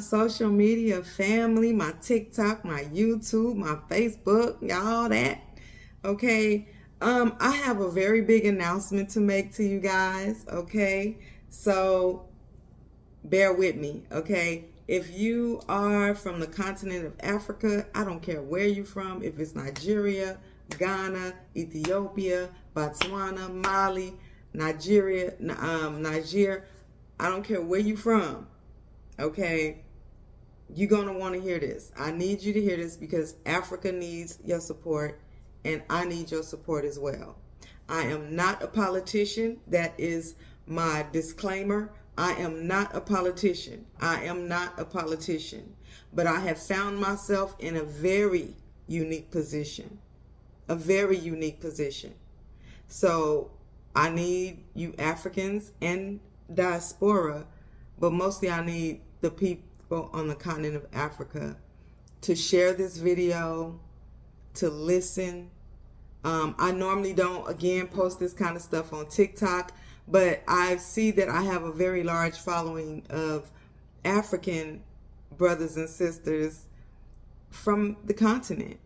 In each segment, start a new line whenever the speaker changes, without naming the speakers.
social media family, my TikTok, my YouTube, my Facebook, all that. Okay. I have a very big announcement to make to you guys. Okay. So bear with me. Okay. If you are from the continent of Africa, I don't care where you're from, if it's Nigeria, Ghana, Ethiopia, Botswana, Mali, Nigeria, Niger, I don't care where you're from. Okay, you're going to want to hear this. I need you to hear this because Africa needs your support and I need your support as well. I am not a politician. That is my disclaimer. I am not a politician. I am not a politician. But I have found myself in a very unique position. A very unique position. So I need you Africans and diaspora, but mostly I need the people on the continent of Africa to share this video, to listen. I normally don't, again, post this kind of stuff on TikTok, but I see that I have a very large following of African brothers and sisters from the continent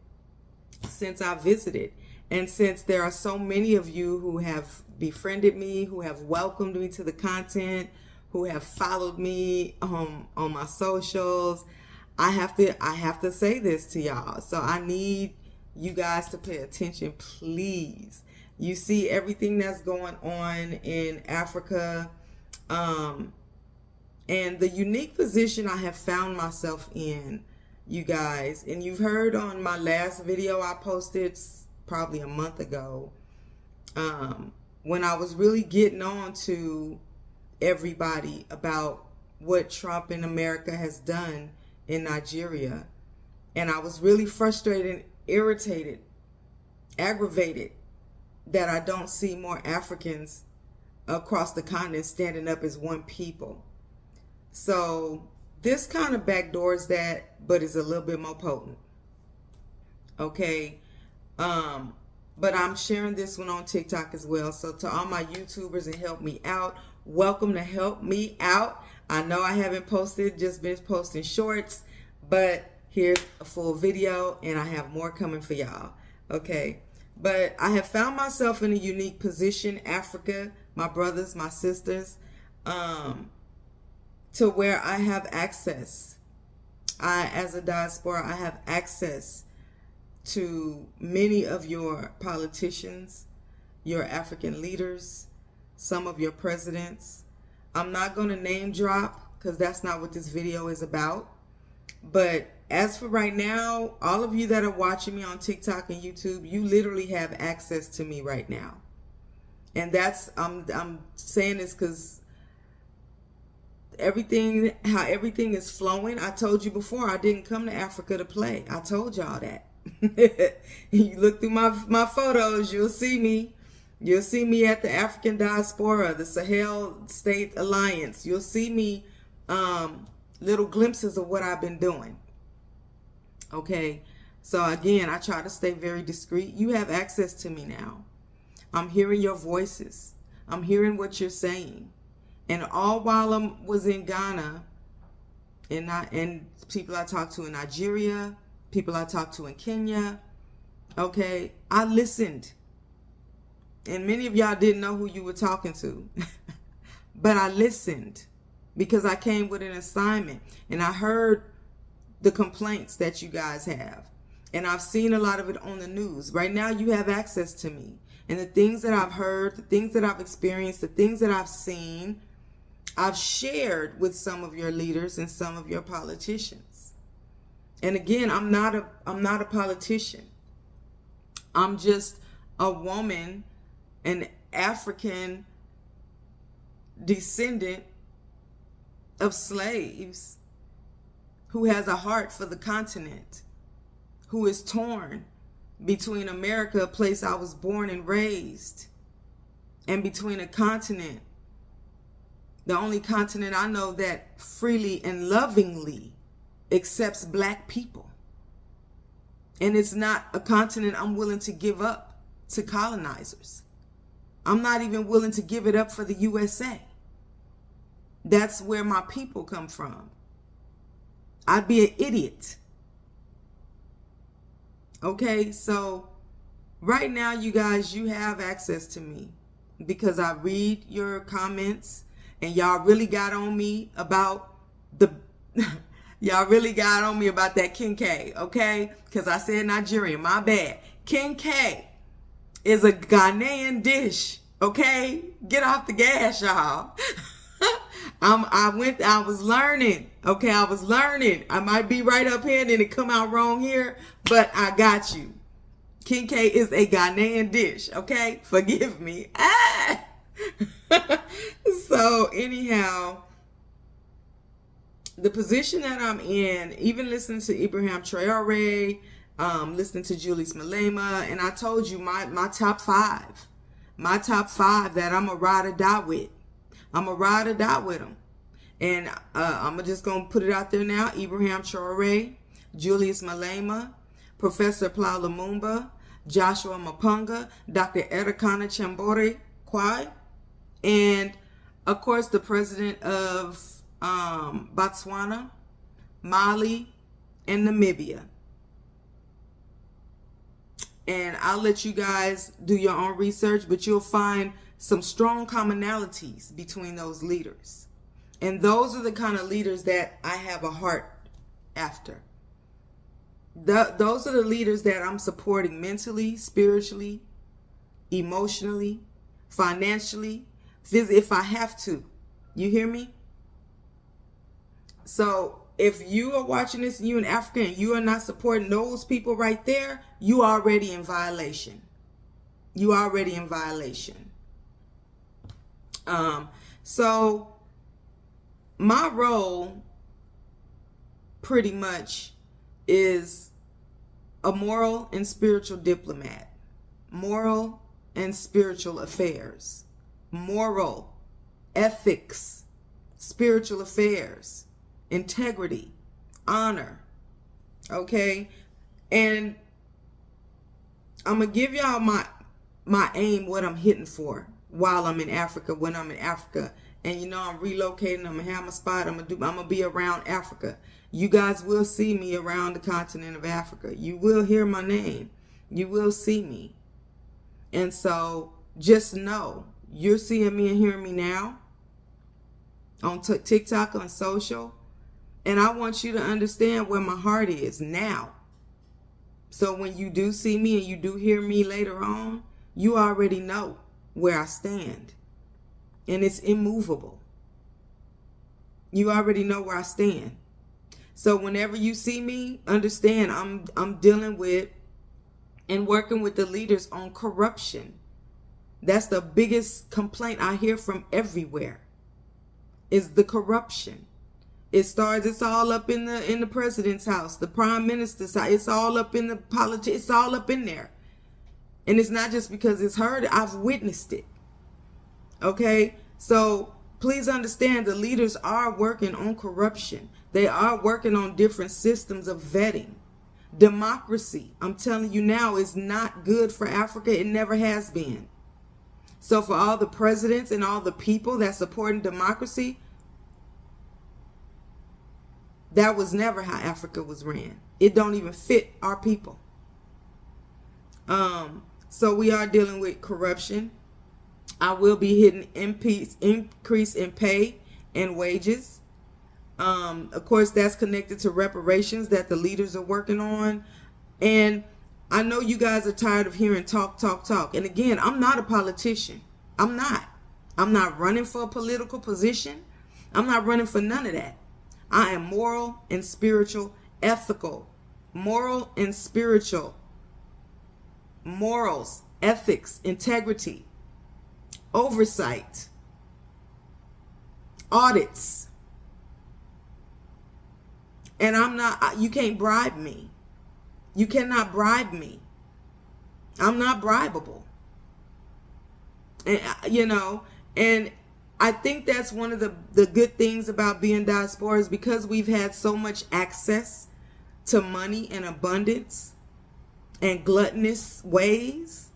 since I visited. And since there are so many of you who have befriended me, who have welcomed me to the content, who have followed me on my socials, I have to say this to y'all. So I need you guys to pay attention, please. You see everything that's going on in Africa, and the unique position I have found myself in, you guys. And you've heard on my last video I posted probably a month ago, when I was really getting on to everybody about what Trump in America has done in Nigeria. And I was really frustrated, irritated, aggravated that I don't see more Africans across the continent standing up as one people. So this kind of backdoors that, but is a little bit more potent. Okay. But I'm sharing this one on TikTok as well. So to all my YouTubers and help me out, welcome to help me out. I know I haven't posted, just been posting shorts, but here's a full video and I have more coming for y'all. Okay. But I have found myself in a unique position, Africa, my brothers, my sisters, to where I have access. As a diaspora, I have access to many of your politicians, your African leaders, some of your presidents. I'm not going to name drop because that's not what this video is about. But as for right now, all of you that are watching me on TikTok and YouTube, you literally have access to me right now. And that's, I'm saying this because how everything is flowing. I told you before, I didn't come to Africa to play. I told y'all that. You look through my photos, you'll see me. You'll see me at the African Diaspora, the Sahel State Alliance. You'll see me, little glimpses of what I've been doing. Okay, so again, I try to stay very discreet. You have access to me now. I'm hearing your voices. I'm hearing what you're saying. And all while I was in Ghana, and people I talked to in Nigeria, people I talked to in Kenya, okay, I listened. And many of y'all didn't know who you were talking to. But I listened because I came with an assignment. And I heard the complaints that you guys have. And I've seen a lot of it on the news. Right now you have access to me. And the things that I've heard, the things that I've experienced, the things that I've seen, I've shared with some of your leaders and some of your politicians. And again, I'm not a politician. I'm just a woman, an African descendant of slaves who has a heart for the continent, who is torn between America, a place I was born and raised, and between a continent, the only continent I know that freely and lovingly accepts black people. And it's not a continent I'm willing to give up to colonizers. I'm not even willing to give it up for the USA. That's where my people come from. I'd be an idiot. Okay, so right now, you guys, you have access to me because I read your comments, and y'all really got on me about the y'all really got on me about that Kincaid, okay? Because I said Nigerian, my bad. Kincaid is a Ghanaian dish, okay? Get off the gas, y'all. I was learning, okay? I was learning. I might be right up here and then it come out wrong here, but I got you. Kincaid is a Ghanaian dish, okay? Forgive me. So anyhow, the position that I'm in, even listening to Ibrahim Traore, listening to Julius Malema, and I told you my top five that I'm a ride or die with. I'm a ride or die with them. And I'm just going to put it out there now. Ibrahim Traore, Julius Malema, Professor Plau Lumumba, Joshua Mapunga, Dr. Erikana Chambore Kwai, and of course the president of Botswana, Mali, and Namibia. And I'll let you guys do your own research, but you'll find some strong commonalities between those leaders. And those are the kind of leaders that I have a heart after. Those are the leaders that I'm supporting mentally, spiritually, emotionally, financially, if I have to. You hear me? So if you are watching this and you're in Africa and you are not supporting those people right there, you are already in violation. You are already in violation. So my role pretty much is a moral and spiritual diplomat. Moral and spiritual affairs. Moral, ethics, spiritual affairs, integrity, honor. Okay? And I'm going to give y'all my aim, what I'm hitting for while I'm in Africa, when I'm in Africa. And you know, I'm relocating, I'm going to have my spot, I'm going to be around Africa. You guys will see me around the continent of Africa. You will hear my name. You will see me. And so just know, you're seeing me and hearing me now on TikTok, on social. And I want you to understand where my heart is now. So when you do see me and you do hear me later on, you already know where I stand. And it's immovable. You already know where I stand. So whenever you see me, understand I'm dealing with and working with the leaders on corruption. That's the biggest complaint I hear from everywhere, is the corruption. It's all up in the president's house, the prime minister's house. It's all up in the politics. It's all up in there. And it's not just because it's heard. I've witnessed it. Okay? So please understand, the leaders are working on corruption. They are working on different systems of vetting. Democracy, I'm telling you now, is not good for Africa. It never has been. So for all the presidents and all the people that supporting democracy, that was never how Africa was ran. It don't even fit our people. So we are dealing with corruption. I will be hitting increase in pay and wages. Of course, that's connected to reparations that the leaders are working on. And I know you guys are tired of hearing talk. And again, I'm not a politician. I'm not running for a political position. I'm not running for none of that. I am moral and spiritual, ethical. Moral and spiritual. Morals, ethics, integrity, oversight, audits. And you can't bribe me. You cannot bribe me. I'm not bribable. And, and I think that's one of the good things about being diaspora, is because we've had so much access to money and abundance and gluttonous ways,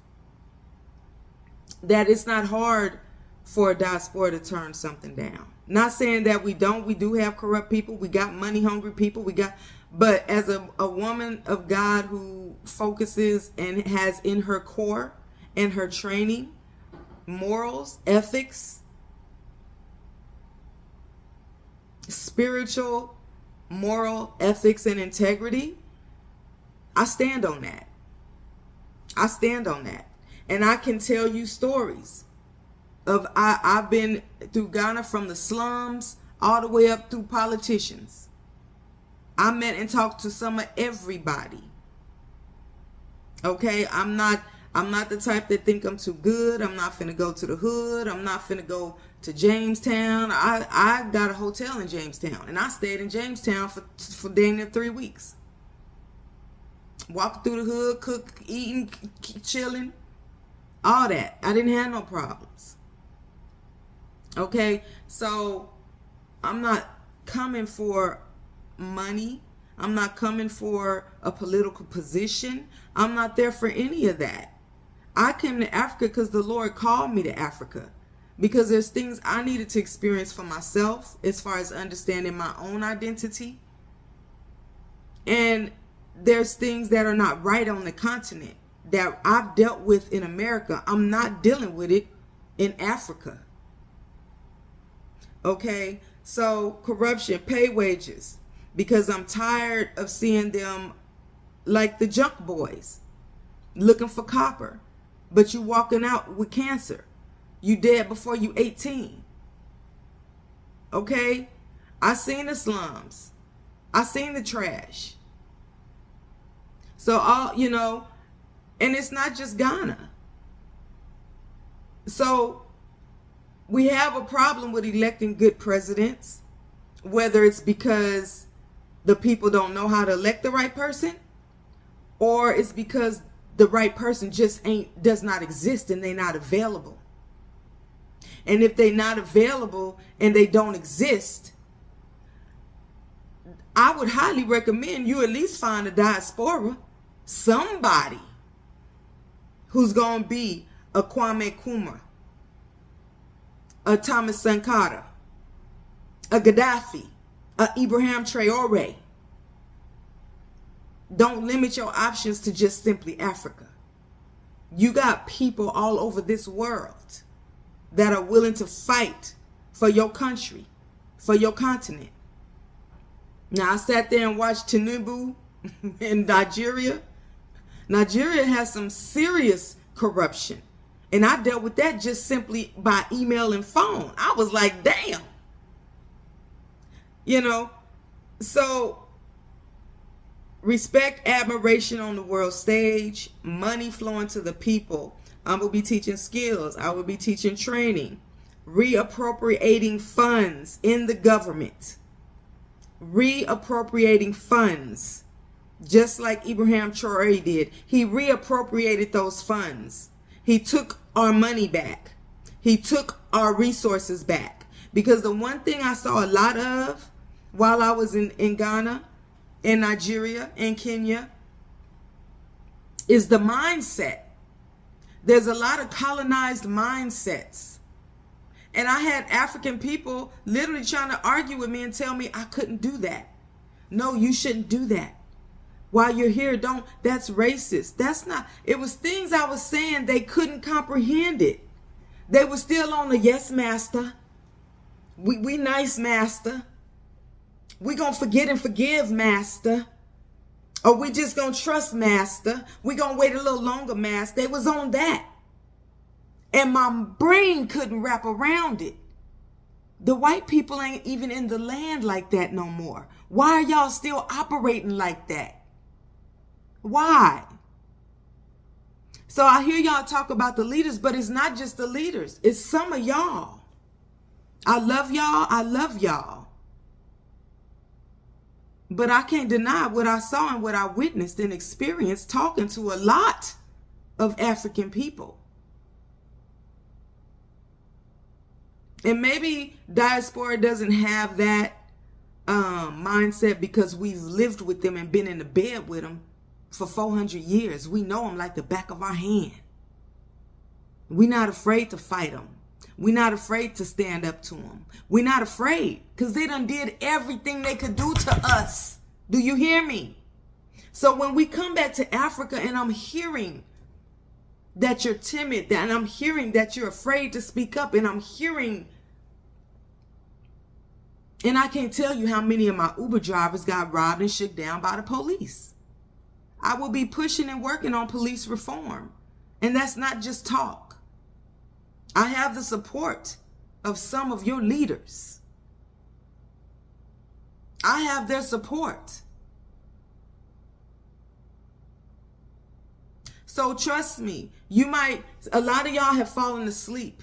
that it's not hard for a diaspora to turn something down. Not saying that we don't. We do have corrupt people. We got money hungry people. But as a woman of God who focuses and has in her core and her training morals, ethics, spiritual, moral, ethics, and integrity, I stand on that. I stand on that. And I can tell you stories of I've been through Ghana from the slums all the way up through politicians. I met and talked to some of everybody. Okay, I'm not the type that think I'm too good. I'm not finna go to the hood. I'm not finna go to Jamestown. I got a hotel in Jamestown, and I stayed in Jamestown for dang near 3 weeks. Walking through the hood, cook, eating, chilling, all that. I didn't have no problems. Okay, so I'm not coming for money. I'm not coming for a political position. I'm not there for any of that. I came to Africa because the Lord called me to Africa, because there's things I needed to experience for myself as far as understanding my own identity. And there's things that are not right on the continent that I've dealt with in America. I'm not dealing with it in Africa. Okay, so corruption, pay wages, because I'm tired of seeing them like the junk boys looking for copper, but you walking out with cancer. You dead before you 18. Okay, I seen the slums. I seen the trash. So and it's not just Ghana. So we have a problem with electing good presidents, whether it's because the people don't know how to elect the right person, or it's because the right person just does not exist and they're not available. And if they're not available and they don't exist, I would highly recommend you at least find a diaspora, somebody who's going to be a Kwame Nkrumah, a Thomas Sankara, a Gaddafi, a Ibrahim Traore. Don't limit your options to just simply Africa. You got people all over this world that are willing to fight for your country, for your continent. Now, I sat there and watched Tinubu in Nigeria. Nigeria has some serious corruption. And I dealt with that just simply by email and phone. I was like, damn. So respect, admiration on the world stage, money flowing to the people. I will be teaching skills. I will be teaching training, reappropriating funds in the government, reappropriating funds, just like Ibrahim Traore did. He reappropriated those funds. He took our money back. He took our resources back. Because the one thing I saw a lot of while I was in Ghana, in Nigeria, in Kenya, is the mindset. There's a lot of colonized mindsets. And I had African people literally trying to argue with me and tell me I couldn't do that. No, you shouldn't do that. While you're here, that's racist. That's not, it was things I was saying, they couldn't comprehend it. They were still on the yes, master. We nice, master. We gonna forget and forgive, master. Or we just gonna trust, master. We gonna wait a little longer, master. They was on that. And my brain couldn't wrap around it. The white people ain't even in the land like that no more. Why are y'all still operating like that? Why? So I hear y'all talk about the leaders, but it's not just the leaders. It's some of y'all. I love y'all. I love y'all. But I can't deny what I saw and what I witnessed and experienced talking to a lot of African people. And maybe diaspora doesn't have that mindset because we've lived with them and been in the bed with them for 400 years. We know them like the back of our hand. We're not afraid to fight them. We're not afraid to stand up to them. We're not afraid because they done did everything they could do to us. Do you hear me? So when we come back to Africa and I'm hearing that you're timid, and I'm hearing that you're afraid to speak up, and I'm hearing, and I can't tell you how many of my Uber drivers got robbed and shook down by the police. I will be pushing and working on police reform. And that's not just talk. I have the support of some of your leaders. I have their support. So trust me, a lot of y'all have fallen asleep.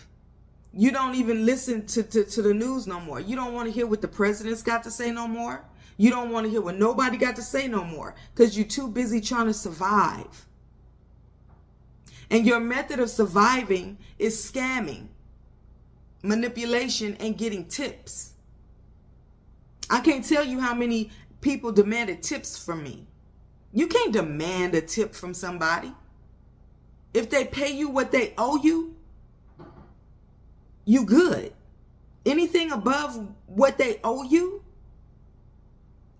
You don't even listen to the news no more. You don't want to hear what the president's got to say no more. You don't want to hear what nobody got to say no more because you're too busy trying to survive. And your method of surviving is scamming, manipulation, and getting tips. I can't tell you how many people demanded tips from me. You can't demand a tip from somebody. If they pay you what they owe you, you good. Anything above what they owe you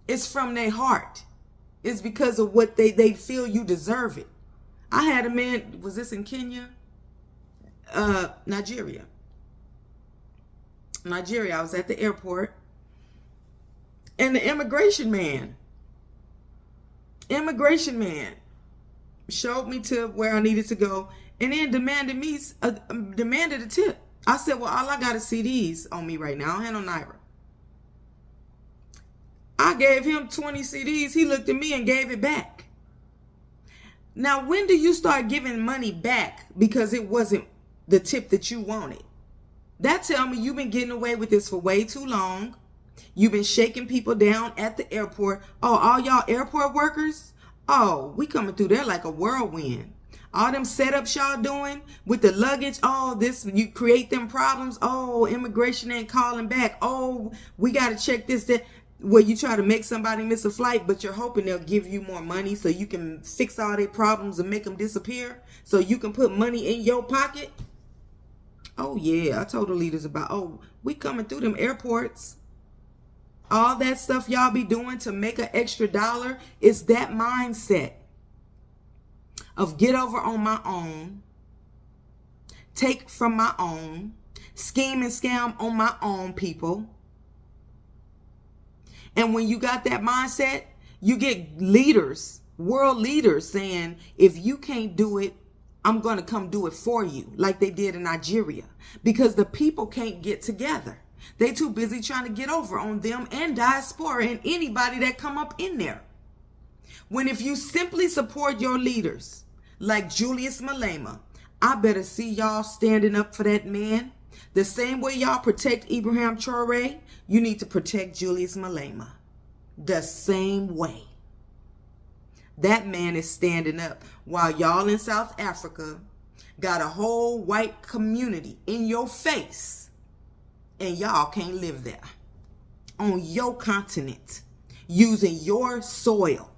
is from their heart. It's because of what they feel you deserve it. I had a man, was this in Kenya? Nigeria, I was at the airport. And the immigration man showed me to where I needed to go and then demanded a tip. I said, well, all I got is CDs on me right now. I don't have no Naira. I gave him 20 CDs. He looked at me and gave it back. Now, when do you start giving money back because it wasn't the tip that you wanted? That tell me you've been getting away with this for way too long. You've been shaking people down at the airport. Oh, all y'all airport workers? Oh, we coming through there like a whirlwind. All them setups y'all doing with the luggage. Oh, you create them problems. Oh, immigration ain't calling back. Oh, we got to check this, that. Where you try to make somebody miss a flight, but you're hoping they'll give you more money so you can fix all their problems and make them disappear so you can put money in your pocket. Oh, yeah. I told the leaders about, we coming through them airports. All that stuff y'all be doing to make an extra dollar is that mindset of get over on my own, take from my own, scheme and scam on my own people. And when you got that mindset, you get leaders, world leaders saying, if you can't do it, I'm going to come do it for you, like they did in Nigeria, because the people can't get together. They too busy trying to get over on them and diaspora and anybody that come up in there. When if you simply support your leaders, like Julius Malema, I better see y'all standing up for that man. The same way y'all protect Ibrahim Traore, you need to protect Julius Malema. The same way. That man is standing up while y'all in South Africa got a whole white community in your face and y'all can't live there. On your continent, using your soil,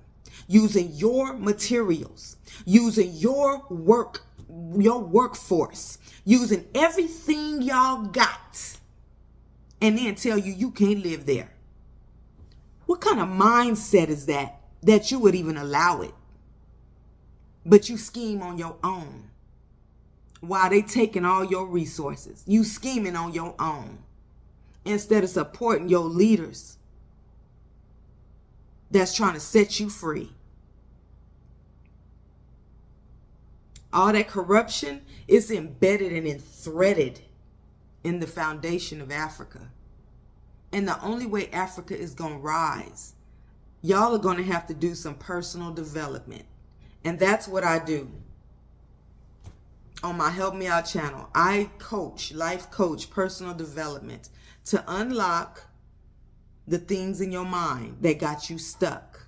using your materials, using your workforce, using everything y'all got, and then tell you can't live there. What kind of mindset is that you would even allow it? But you scheme on your own while they taking all your resources. You scheming on your own instead of supporting your leaders that's trying to set you free. All that corruption is embedded and threaded in the foundation of Africa. And the only way Africa is going to rise, y'all are going to have to do some personal development. And that's what I do. On my Help Me Out channel, I coach, life coach, personal development to unlock the things in your mind that got you stuck.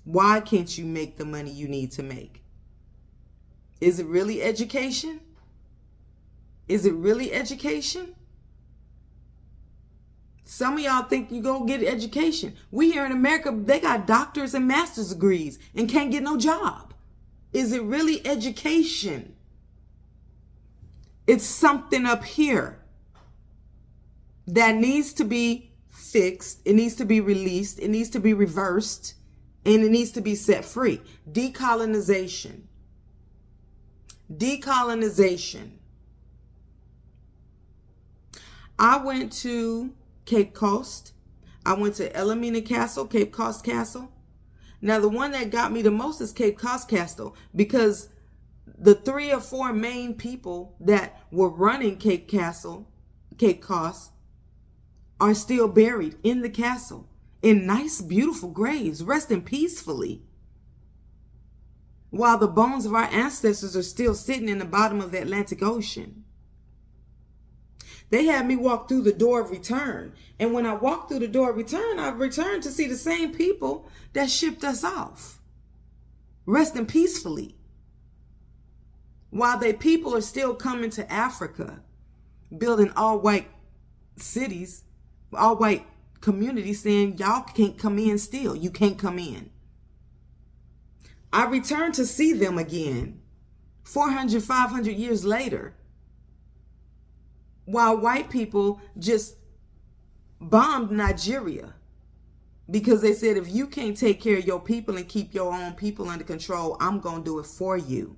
Why can't you make the money you need to make? Is it really education? Is it really education? Some of y'all think you go get education. We here in America, they got doctors and master's degrees and can't get no job. Is it really education? It's something up here that needs to be fixed. It needs to be released. It needs to be reversed. And it needs to be set free. Decolonization. Decolonization. I went to Cape Coast. I went to Elmina Castle, Cape Coast Castle. Now, the one that got me the most is Cape Coast Castle, because the 3 or 4 main people that were running Cape Coast, are still buried in the castle in nice, beautiful graves, resting peacefully, while the bones of our ancestors are still sitting in the bottom of the Atlantic Ocean. They had me walk through the door of return. And when I walked through the door of return, I returned to see the same people that shipped us off, resting peacefully, while their people are still coming to Africa, building all white cities, all white communities, saying, y'all can't come in still. You can't come in. I returned to see them again 400, 500 years later, while white people just bombed Nigeria because they said, if you can't take care of your people and keep your own people under control, I'm going to do it for you.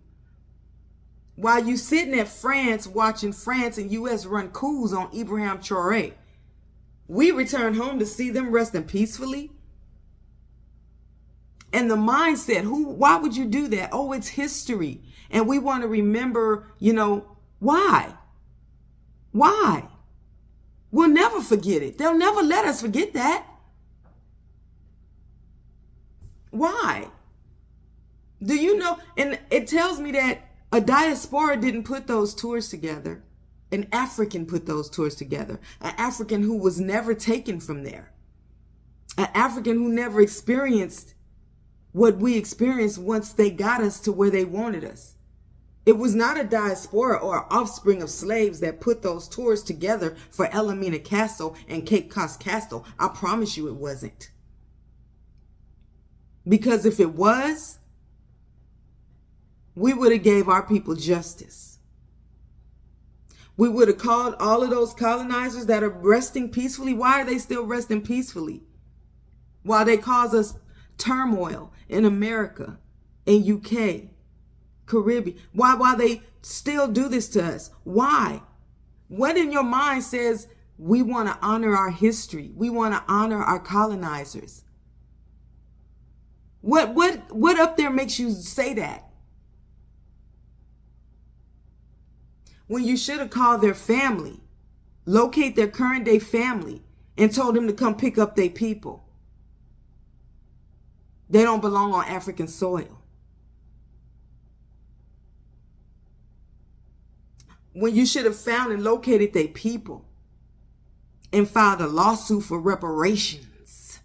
While you sitting at France watching France and U.S. run coups on Ibrahim Traoré, we return home to see them resting peacefully. And the mindset, why would you do that? Oh, it's history. And we want to remember, why? Why? We'll never forget it. They'll never let us forget that. Why? Do you know? And it tells me that a diaspora didn't put those tours together. An African put those tours together. An African who was never taken from there. An African who never experienced what we experienced once they got us to where they wanted us. It was not a diaspora or an offspring of slaves that put those tours together for Elmina Castle and Cape Coast Castle. I promise you it wasn't. Because if it was, we would have gave our people justice. We would have called all of those colonizers that are resting peacefully. Why are they still resting peacefully? While they cause us turmoil in America, in UK, Caribbean. Why they still do this to us? Why? What in your mind says we want to honor our history? We want to honor our colonizers. What up there makes you say that? When you should have called their family, locate their current day family, and told them to come pick up their people. They don't belong on African soil. When you should have found and located their people and filed a lawsuit for reparations.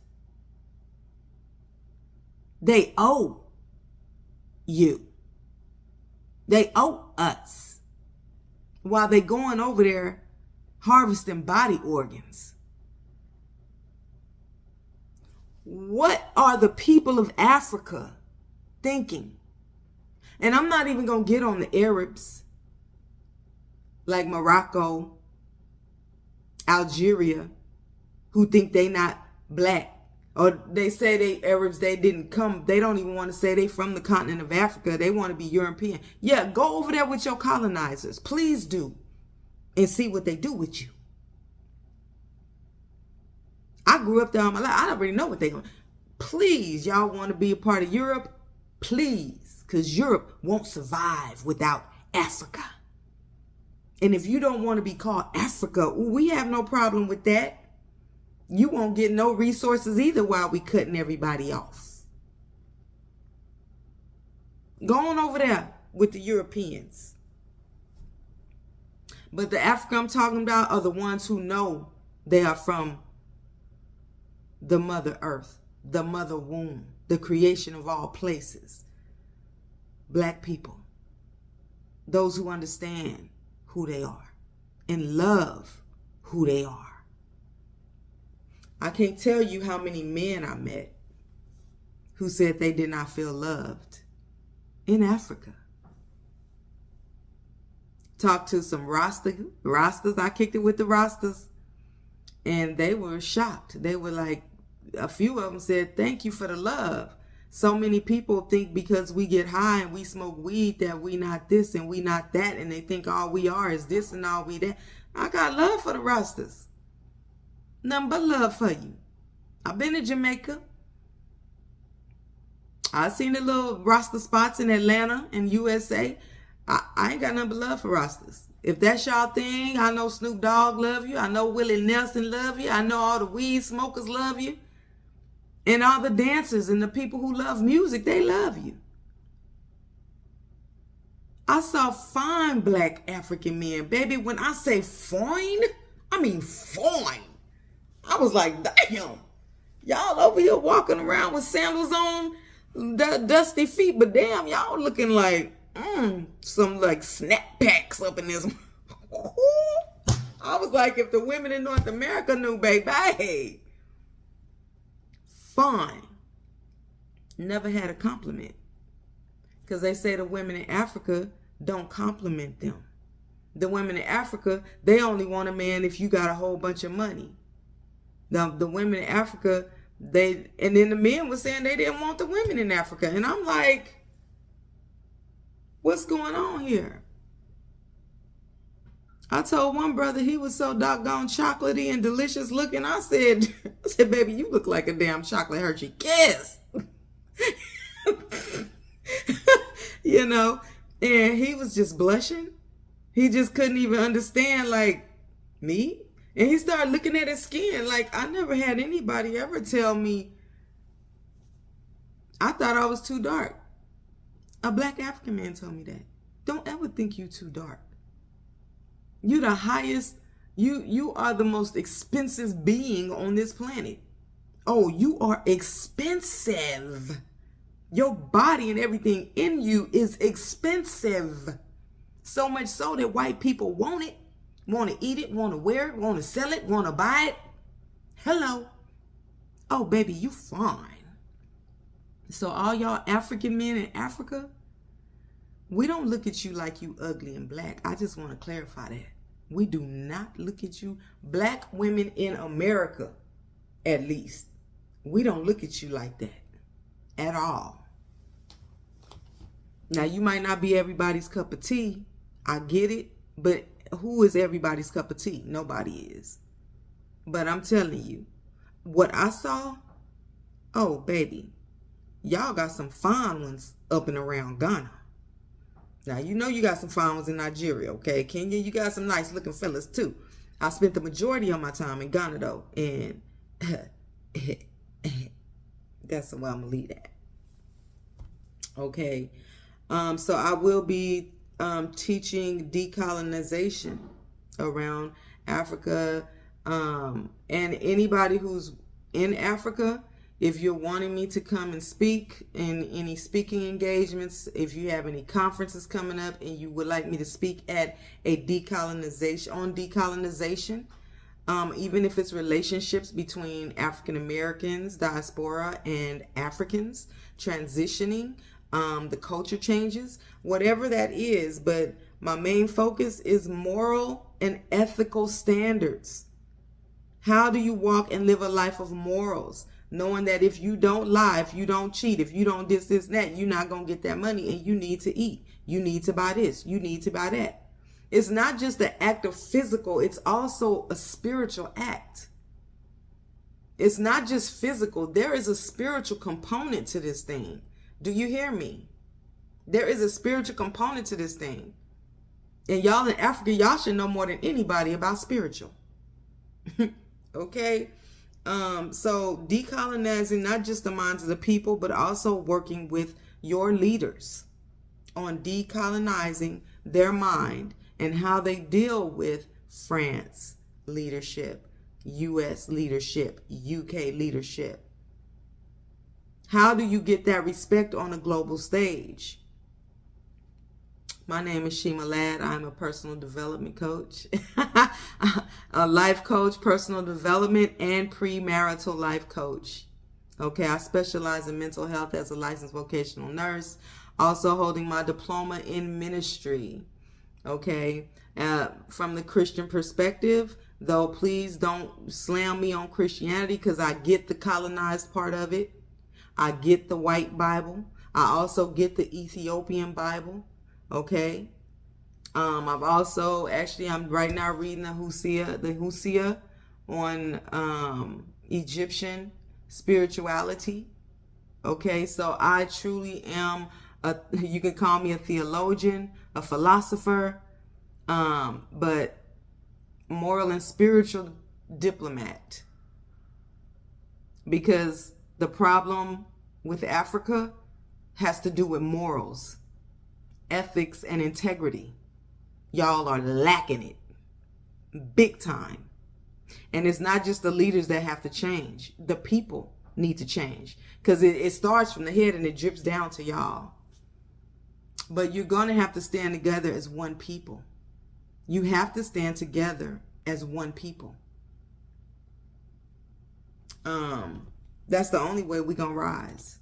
They owe you. They owe us. While they going over there harvesting body organs. What are the people of Africa thinking? And I'm not even going to get on the Arabs, like Morocco, Algeria, who think they not black. Or they say they Arabs, they didn't come. They don't even want to say they from the continent of Africa. They want to be European. Yeah, go over there with your colonizers. Please do. And see what they do with you. I grew up there all my life. I already know what they're going to. Please, y'all want to be a part of Europe? Please. Because Europe won't survive without Africa. And if you don't want to be called Africa, we have no problem with that. You won't get no resources either while we cutting everybody off. Go on over there with the Europeans. But the Africa I'm talking about are the ones who know they are from the Mother Earth, the Mother Womb, the creation of all places. Black people. Those who understand who they are and love who they are. I can't tell you how many men I met who said they did not feel loved in Africa. Talked to some Rastas. I kicked it with the Rastas. And they were shocked. They were like, a few of them said, thank you for the love. So many people think because we get high and we smoke weed that we not this and we not that. And they think all we are is this and all we that. I got love for the Rastas. Nothing but love for you. I've been to Jamaica. I seen the little Rasta spots in Atlanta and USA. I ain't got nothing but love for Rastas. If that's y'all thing, I know Snoop Dogg love you. I know Willie Nelson love you. I know all the weed smokers love you. And all the dancers and the people who love music, they love you. I saw fine black African men. Baby, when I say fine, I mean fine. I was like, damn. Y'all over here walking around with sandals on, dusty feet. But damn, y'all looking like some like snapbacks up in this. I was like, if the women in North America knew, baby, hey, fine. Never had a compliment. Because they say the women in Africa don't compliment them. The women in Africa, they only want a man if you got a whole bunch of money. Now, the women in Africa, and then the men were saying they didn't want the women in Africa. And I'm like, what's going on here? I told one brother he was so doggone chocolatey and delicious looking. I said, baby, you look like a damn chocolate Hershey Kiss. You know, and he was just blushing. He just couldn't even understand, like, me. And he started looking at his skin. Like, I never had anybody ever tell me I thought I was too dark. A black African man told me that. Don't ever think you too dark. You the highest, you are the most expensive being on this planet. Oh, you are expensive. Your body and everything in you is expensive. So much so that white people want it, want to eat it, want to wear it, want to sell it, want to buy it. Hello. Oh, baby, you fine. So all y'all African men in Africa, we don't look at you like you ugly and black. I just want to clarify that. We do not look at you, black women in America, at least. We don't look at you like that at all. Now, you might not be everybody's cup of tea. I get it. But who is everybody's cup of tea? Nobody is. But I'm telling you, what I saw, oh, baby, y'all got some fine ones up and around Ghana. Now, you know you got some fine ones in Nigeria, okay? Kenya, you got some nice looking fellas too. I spent the majority of my time in Ghana though, and that's where I'm gonna leave at. Okay, so I will be teaching decolonization around Africa, and anybody who's in Africa, if you're wanting me to come and speak in any speaking engagements, if you have any conferences coming up and you would like me to speak at a decolonization, even if it's relationships between African Americans, diaspora, and Africans, transitioning, the culture changes, whatever that is. But my main focus is moral and ethical standards. How do you walk and live a life of morals? Knowing that if you don't lie, if you don't cheat, if you don't this, that, you're not going to get that money, and you need to eat. You need to buy this. You need to buy that. It's not just the act of physical. It's also a spiritual act. It's not just physical. There is a spiritual component to this thing. Do you hear me? There is a spiritual component to this thing. And y'all in Africa, y'all should know more than anybody about spiritual. Okay? So decolonizing not just the minds of the people, but also working with your leaders on decolonizing their mind and how they deal with France leadership, US leadership, UK leadership. How do you get that respect on a global stage? My name is Shema Ladd. I'm a personal development coach, a life coach, personal development, and premarital life coach. Okay, I specialize in mental health as a licensed vocational nurse, also holding my diploma in ministry. Okay. From the Christian perspective, though, please don't slam me on Christianity, because I get the colonized part of it. I get the white Bible. I also get the Ethiopian Bible. Okay. I've also, actually, I'm right now reading the Hosea on Egyptian spirituality. Okay, so I truly am you can call me a theologian, a philosopher, but moral and spiritual diplomat. Because the problem with Africa has to do with morals, ethics, and integrity. Y'all are lacking it big time. And it's not just the leaders that have to change. The people need to change, because it starts from the head and it drips down to y'all. But you're going to have to stand together as one people. You have to stand together as one people. That's the only way we're going to rise.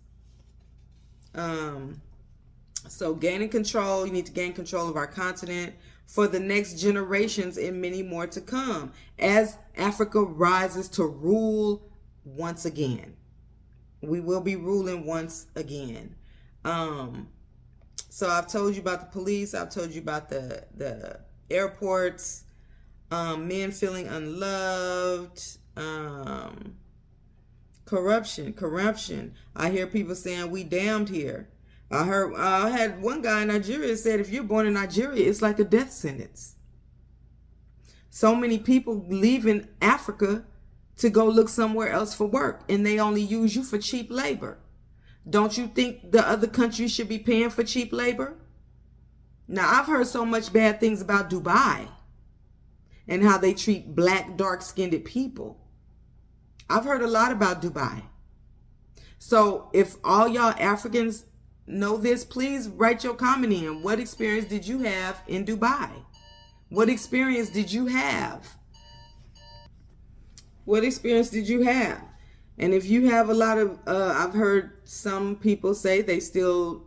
So gaining control, you need to gain control of our continent for the next generations and many more to come, as Africa rises to rule once again. We will be ruling once again. So I've told you about the police. I've told you about the airports, men feeling unloved, corruption. I hear people saying we damned here. I had one guy in Nigeria said, if you're born in Nigeria, it's like a death sentence. So many people leaving Africa to go look somewhere else for work, and they only use you for cheap labor. Don't you think the other countries should be paying for cheap labor? Now, I've heard so much bad things about Dubai and how they treat black, dark-skinned people. I've heard a lot about Dubai. So if all y'all Africans know this, please write your comment in. What experience did you have in Dubai? What experience did you have? What experience did you have? And if you have a lot of, I've heard some people say they still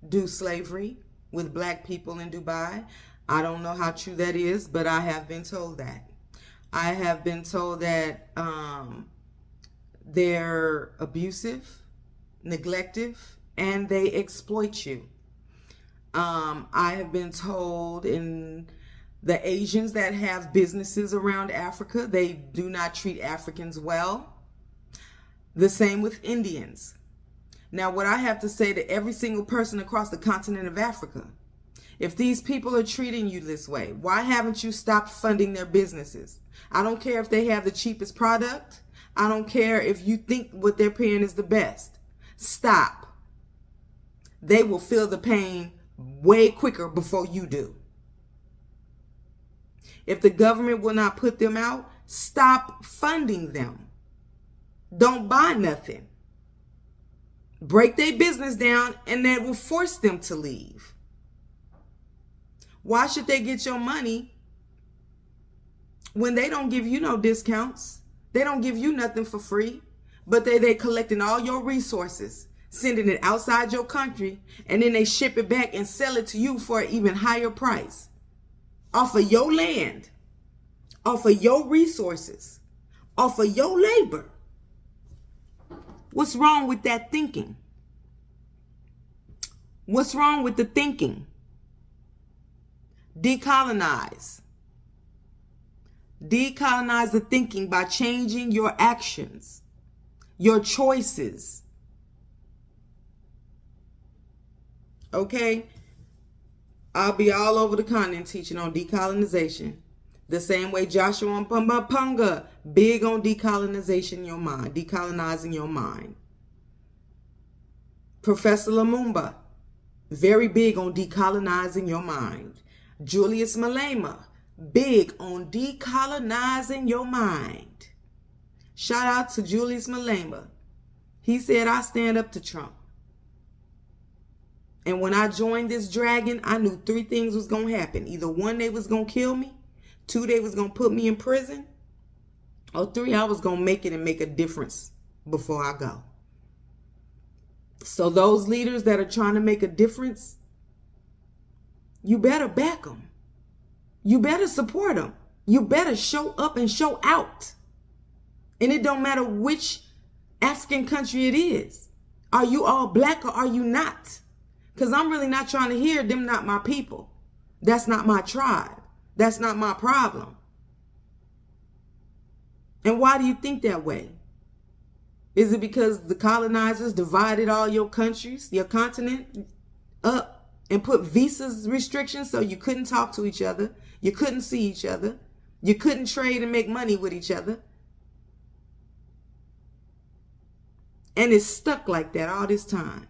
do slavery with black people in Dubai. I don't know how true that is, but I have been told that. I have been told that they're abusive, neglective, and they exploit you. I have been told in the Asians that have businesses around Africa, they do not treat Africans well. The same with Indians. Now, what I have to say to every single person across the continent of Africa, if these people are treating you this way, why haven't you stopped funding their businesses? I don't care if they have the cheapest product. I don't care if you think what they're paying is the best. Stop. They will feel the pain way quicker before you do. If the government will not put them out, stop funding them. Don't buy nothing. Break their business down, and that will force them to leave. Why should they get your money when they don't give you no discounts? They don't give you nothing for free, but they collecting all your resources, sending it outside your country, and then they ship it back and sell it to you for an even higher price. Off of your land, off of your resources, off of your labor. What's wrong with that thinking? What's wrong with the thinking? Decolonize. Decolonize the thinking by changing your actions, your choices. Okay? I'll be all over the continent teaching on decolonization. The same way Joshua Mpumba big on decolonization your mind, decolonizing your mind. Professor Lumumba, very big on decolonizing your mind. Julius Malema, big on decolonizing your mind. Shout out to Julius Malema. He said, I stand up to Trump. And when I joined this dragon, I knew 3 things was going to happen. Either 1, they was going to kill me. 2, they was going to put me in prison. Or 3, I was going to make it and make a difference before I go. So those leaders that are trying to make a difference, you better back them. You better support them. You better show up and show out. And it don't matter which African country it is. Are you all black or are you not? Because I'm really not trying to hear them not my people. That's not my tribe. That's not my problem. And why do you think that way? Is it because the colonizers divided all your countries, your continent up and put visas restrictions so you couldn't talk to each other, you couldn't see each other, you couldn't trade and make money with each other? And it's stuck like that all this time.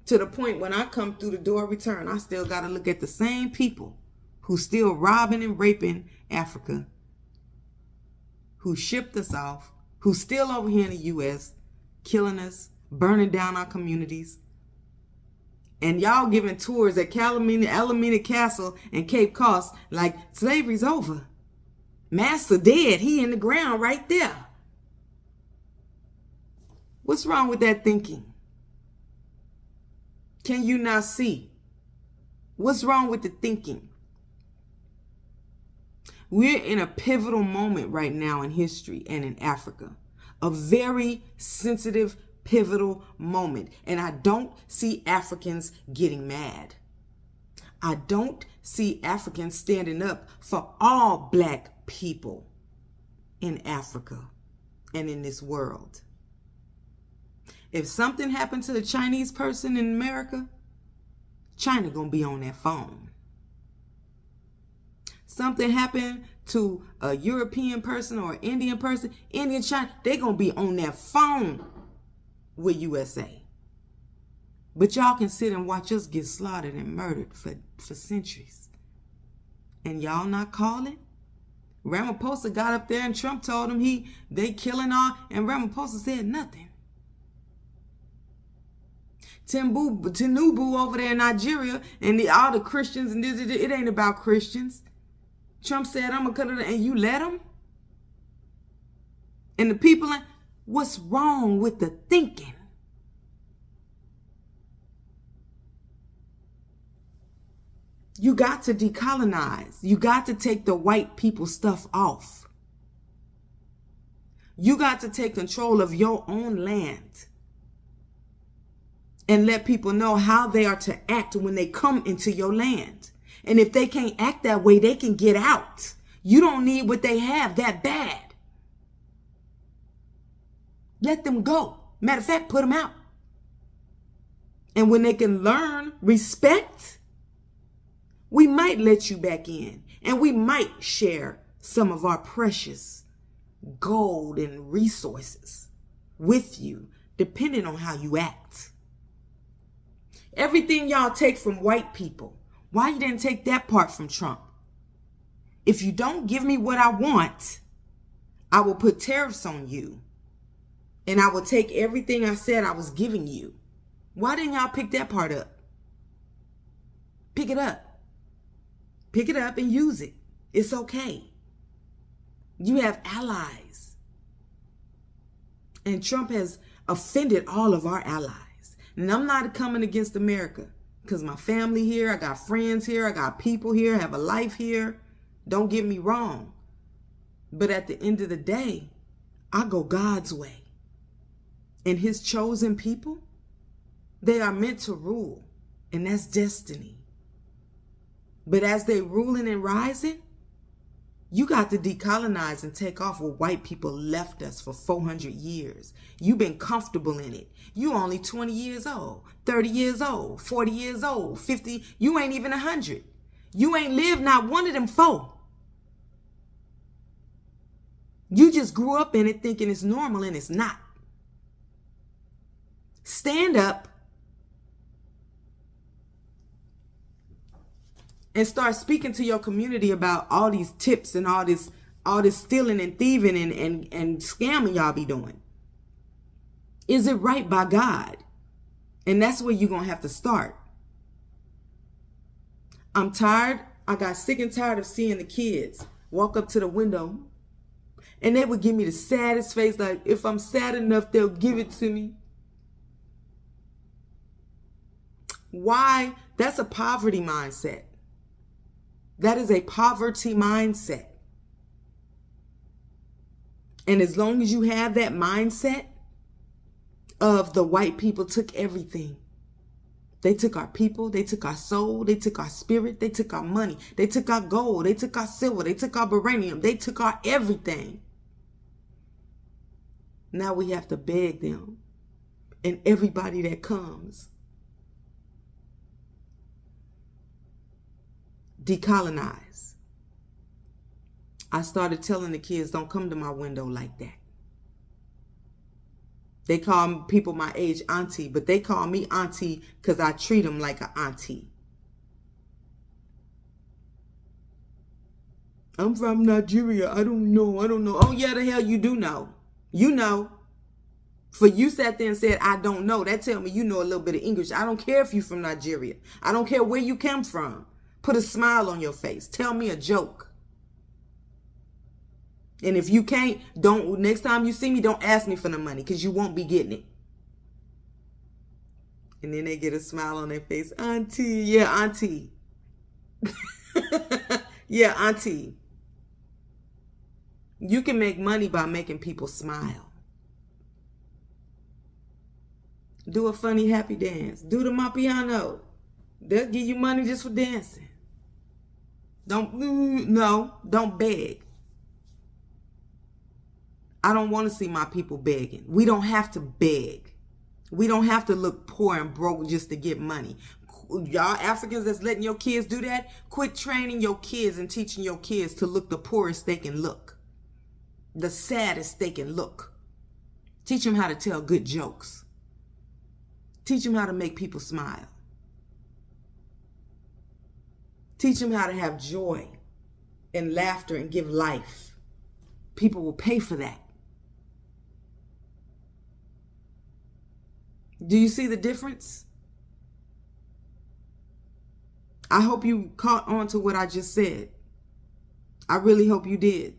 To the point when I come through the door of return, I still got to look at the same people who still robbing and raping Africa, who shipped us off, who's still over here in the U.S., killing us, burning down our communities. And y'all giving tours at Alameda Castle and Cape Coast like slavery's over. Master dead. He in the ground right there. What's wrong with that thinking? Can you not see? What's wrong with the thinking? We're in a pivotal moment right now in history and in Africa. A very sensitive, pivotal moment. And I don't see Africans getting mad. I don't see Africans standing up for all black people in Africa and in this world. If something happened to a Chinese person in America, China gonna be on that phone. Something happened to a European person or an Indian person, Indian, China, they gonna be on that phone with USA. But y'all can sit and watch us get slaughtered and murdered for centuries. And y'all not calling? Ramaphosa got up there and Trump told him they killing all, and Ramaphosa said nothing. Tinubu over there in Nigeria and all the Christians, and it ain't about Christians. Trump said, I'm going to cut it, and you let him? And the people, what's wrong with the thinking? You got to decolonize. You got to take the white people stuff off. You got to take control of your own land. And let people know how they are to act when they come into your land. And if they can't act that way, they can get out. You don't need what they have that bad. Let them go. Matter of fact, put them out. And when they can learn respect, we might let you back in. And we might share some of our precious gold and resources with you, depending on how you act. Everything y'all take from white people, why you didn't take that part from Trump? If you don't give me what I want, I will put tariffs on you. And I will take everything I said I was giving you. Why didn't y'all pick that part up? Pick it up. Pick it up and use it. It's okay. You have allies. And Trump has offended all of our allies. And I'm not coming against America because my family here, I got friends here, I got people here, I have a life here. Don't get me wrong. But at the end of the day, I go God's way. And his chosen people, they are meant to rule. And that's destiny. But as they ruling and rising, you got to decolonize and take off what white people left us for 400 years. You've been comfortable in it. You only 20 years old, 30 years old, 40 years old, 50. You ain't even 100. You ain't lived not one of them four. You just grew up in it thinking it's normal and it's not. Stand up and start speaking to your community about all these tips and all this stealing and thieving and scamming y'all be doing. Is it right by God? And that's where you're going to have to start. I'm tired. I got sick and tired of seeing the kids walk up to the window and they would give me the saddest face, like, if I'm sad enough, they'll give it to me. Why? That's a poverty mindset. That is a poverty mindset. And as long as you have that mindset of the white people took everything. They took our people, they took our soul, they took our spirit, they took our money, they took our gold, they took our silver, they took our uranium, they took our everything. Now we have to beg them and everybody that comes. Decolonize. I started telling the kids, don't come to my window like that. They call people my age auntie, but they call me auntie because I treat them like an auntie. I'm from Nigeria. I don't know. Oh, yeah, the hell you do know. You know. For you sat there and said, I don't know. That tell me you know a little bit of English. I don't care if you're from Nigeria. I don't care where you came from. Put a smile on your face. Tell me a joke. And if you can't, next time you see me, don't ask me for the money because you won't be getting it. And then they get a smile on their face. Auntie. Yeah, auntie. Yeah, auntie. You can make money by making people smile. Do a funny, happy dance. Do the Mapiano. They'll give you money just for dancing. Don't beg. I don't want to see my people begging. We don't have to beg. We don't have to look poor and broke just to get money. Y'all Africans that's letting your kids do that, quit training your kids and teaching your kids to look the poorest they can look. The saddest they can look. Teach them how to tell good jokes. Teach them how to make people smile. Teach them how to have joy and laughter and give life. People will pay for that. Do you see the difference? I hope you caught on to what I just said. I really hope you did.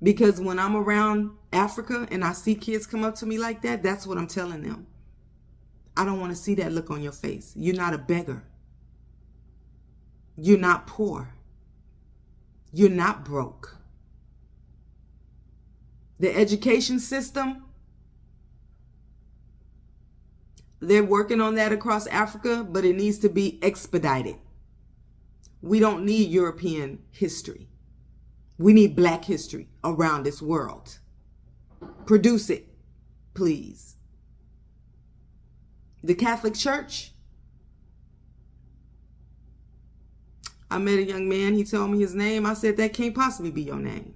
Because when I'm around Africa and I see kids come up to me like that, that's what I'm telling them. I don't want to see that look on your face. You're not a beggar. You're not poor. You're not broke. The education system, they're working on that across Africa, but it needs to be expedited. We don't need European history. We need Black history around this world. Produce it, please. The Catholic Church. I met a young man. He told me his name. I said, that can't possibly be your name.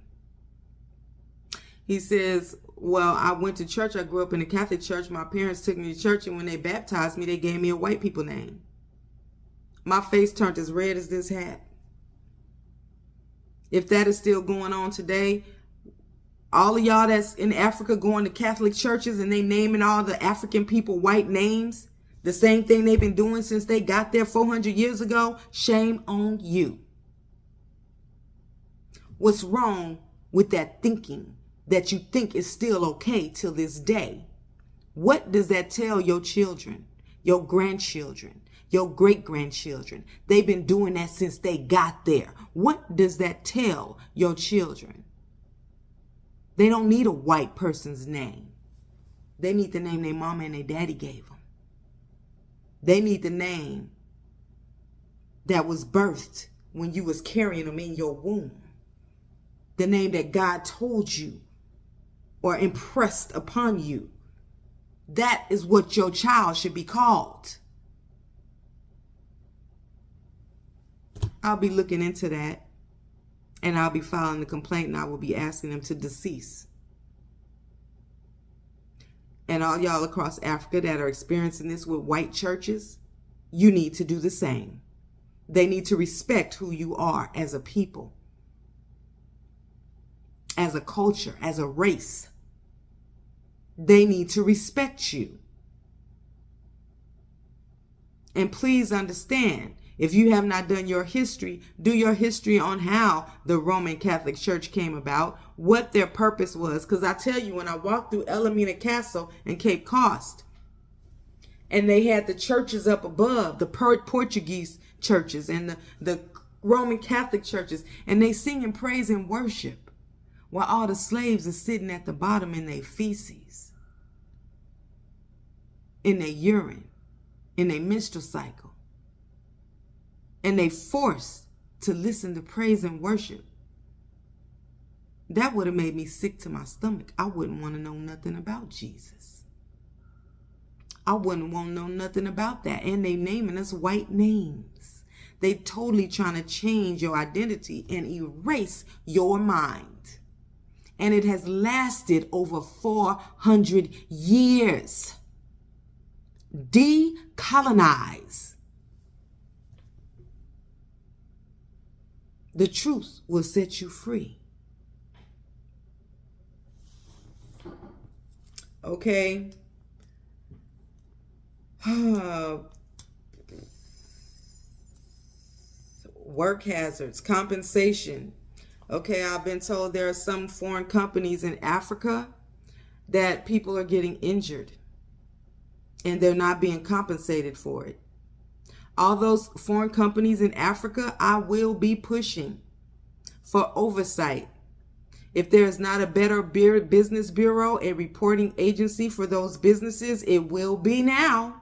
He says, well, I went to church. I grew up in the Catholic Church. My parents took me to church, and when they baptized me, they gave me a white people name. My face turned as red as this hat. If that is still going on today, all of y'all that's in Africa going to Catholic churches and they naming all the African people white names, the same thing they've been doing since they got there 400 years ago, shame on you. What's wrong with that thinking that you think is still okay till this day? What does that tell your children, your grandchildren, your great-grandchildren? They've been doing that since they got there. What does that tell your children? They don't need a white person's name. They need the name their mama and their daddy gave them. They need the name that was birthed when you was carrying them in your womb. The name that God told you or impressed upon you. That is what your child should be called. I'll be looking into that, and I'll be filing a complaint, and I will be asking them to decease. And all y'all across Africa that are experiencing this with white churches, you need to do the same. They need to respect who you are as a people, as a culture, as a race. They need to respect you. And please understand, if you have not done your history, do your history on how the Roman Catholic Church came about, what their purpose was. Because I tell you, when I walked through Elmina Castle and Cape Coast, and they had the churches up above, the Portuguese churches and the Roman Catholic churches, and they sing and praise and worship while all the slaves are sitting at the bottom in their feces, in their urine, in their menstrual cycle, and they forced to listen to praise and worship. That would have made me sick to my stomach. I wouldn't want to know nothing about Jesus. I wouldn't want to know nothing about that. And they naming us white names. They totally trying to change your identity and erase your mind. And it has lasted over 400 years. Decolonize. The truth will set you free. Okay. Work hazards, compensation. Okay, I've been told there are some foreign companies in Africa that people are getting injured and they're not being compensated for it. All those foreign companies in Africa, I will be pushing for oversight. If there is not a better business bureau, a reporting agency for those businesses, it will be now.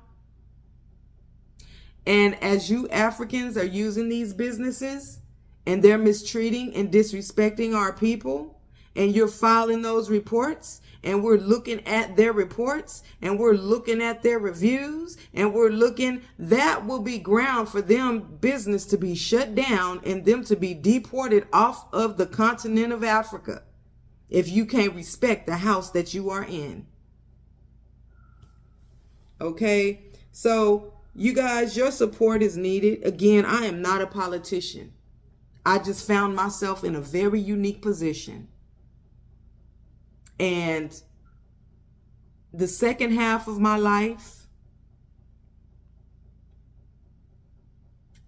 And as you Africans are using these businesses and they're mistreating and disrespecting our people, and you're filing those reports, and we're looking at their reports, and we're looking at their reviews, and we're looking, that will be ground for them business to be shut down and them to be deported off of the continent of Africa if you can't respect the house that you are in. Okay, so you guys, your support is needed. Again, I am not a politician. I just found myself in a very unique position. And the second half of my life,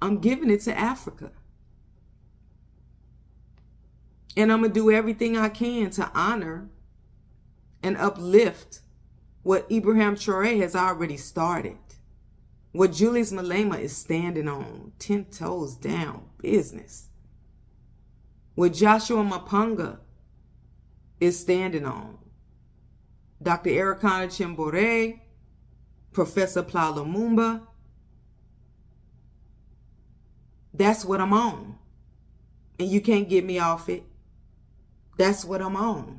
I'm giving it to Africa. And I'm going to do everything I can to honor and uplift what Ibrahim Traoré has already started. What Julius Malema is standing on, 10 toes down business. What Joshua Mapanga is standing on. Dr. Erikana Chimbore, Professor Pla Lumumba. That's what I'm on. And you can't get me off it. That's what I'm on.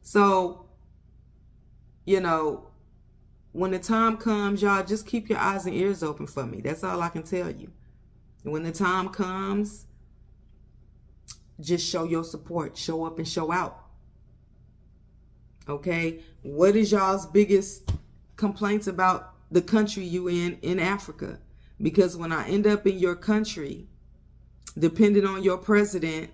So, you know, when the time comes, y'all, just keep your eyes and ears open for me. That's all I can tell you. When the time comes, just show your support. Show up and show out. Okay? What is y'all's biggest complaints about the country you in Africa? Because when I end up in your country, depending on your president,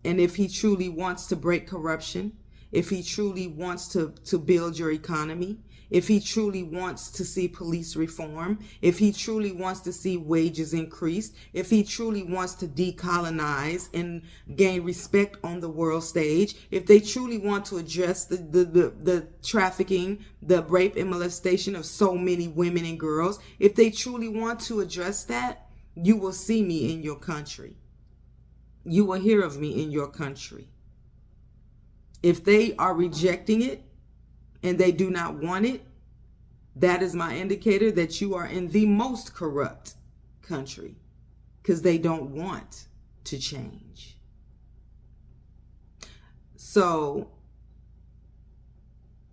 and if he truly wants to break corruption, if he truly wants to build your economy, if he truly wants to see police reform, if he truly wants to see wages increased, if he truly wants to decolonize and gain respect on the world stage, if they truly want to address the trafficking, the rape and molestation of so many women and girls, if they truly want to address that, you will see me in your country. You will hear of me in your country. If they are rejecting it and they do not want it, that is my indicator that you are in the most corrupt country, because they don't want to change. So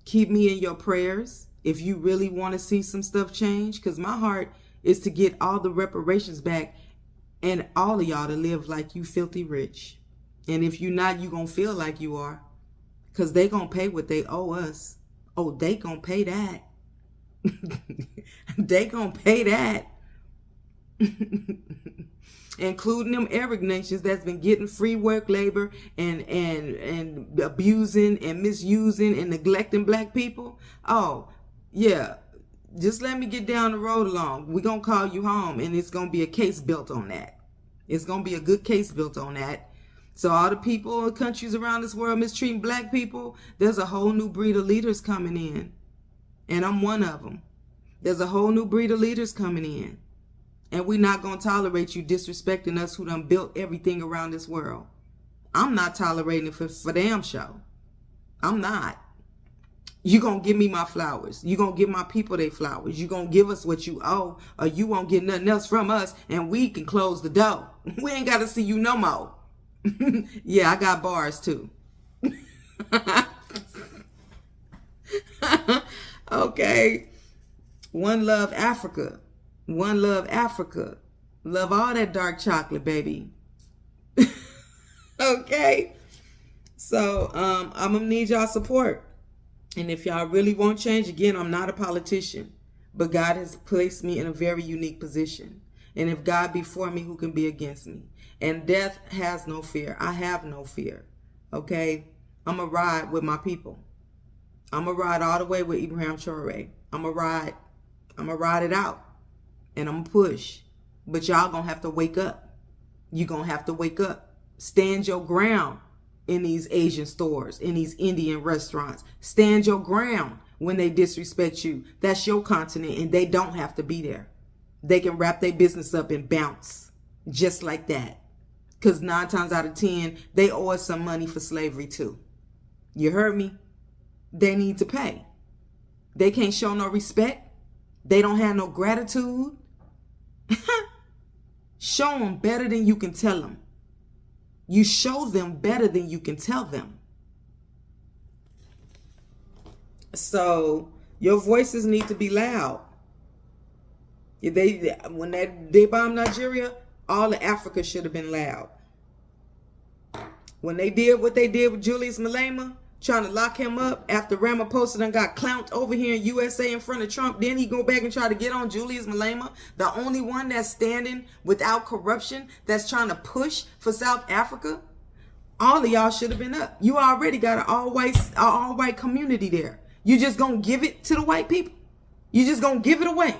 keep me in your prayers if you really want to see some stuff change, because my heart is to get all the reparations back and all of y'all to live like you filthy rich. And if you're not, you're going to feel like you are, because they going to pay what they owe us. Oh, they going to pay that. They going to pay that. Including them Arab nations that's been getting free work labor and abusing and misusing and neglecting black people. Oh, yeah. Just let me get down the road along. We're going to call you home, and it's going to be a case built on that. It's going to be a good case built on that. So all the people in countries around this world mistreating black people, there's a whole new breed of leaders coming in. And I'm one of them. There's a whole new breed of leaders coming in. And we're not going to tolerate you disrespecting us who done built everything around this world. I'm not tolerating it for damn show. I'm not. You going to give me my flowers. You going to give my people their flowers. You going to give us what you owe, or you won't get nothing else from us, and we can close the door. We ain't got to see you no more. Yeah, I got bars too. Okay. One love Africa. One love Africa. Love all that dark chocolate, baby. Okay. So I'm gonna need y'all support. And if y'all really want change, again, I'm not a politician, but God has placed me in a very unique position. And if God be for me, who can be against me? And death has no fear. I have no fear. Okay. I'm gonna ride with my people. I'm gonna ride all the way with Ibrahim Traore. I'm gonna ride it out. And I'm gonna push. But y'all gonna have to wake up. You gonna have to wake up. Stand your ground in these Asian stores, in these Indian restaurants. Stand your ground when they disrespect you. That's your continent, and they don't have to be there. They can wrap their business up and bounce. Just like that. Because 9 times out of 10, they owe us some money for slavery too. You heard me? They need to pay. They can't show no respect. They don't have no gratitude. Show them better than you can tell them. You show them better than you can tell them. So your voices need to be loud. When they bombed Nigeria, all of Africa should have been loud. When they did what they did with Julius Malema, trying to lock him up after Ramaphosa done got clownt over here in USA in front of Trump, then he go back and try to get on Julius Malema, the only one that's standing without corruption, that's trying to push for South Africa. All of y'all should have been up. You already got an all-white community there. You just gonna give it to the white people. You just gonna give it away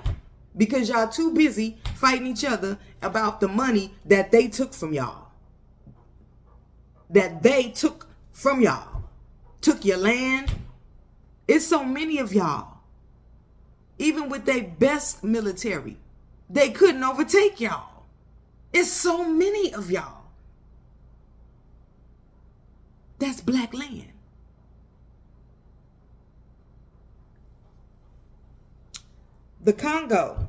because y'all too busy fighting each other about the money that they took from y'all. That they took from y'all. Took your land. It's so many of y'all. Even with their best military, they couldn't overtake y'all. It's so many of y'all. That's black land. The Congo.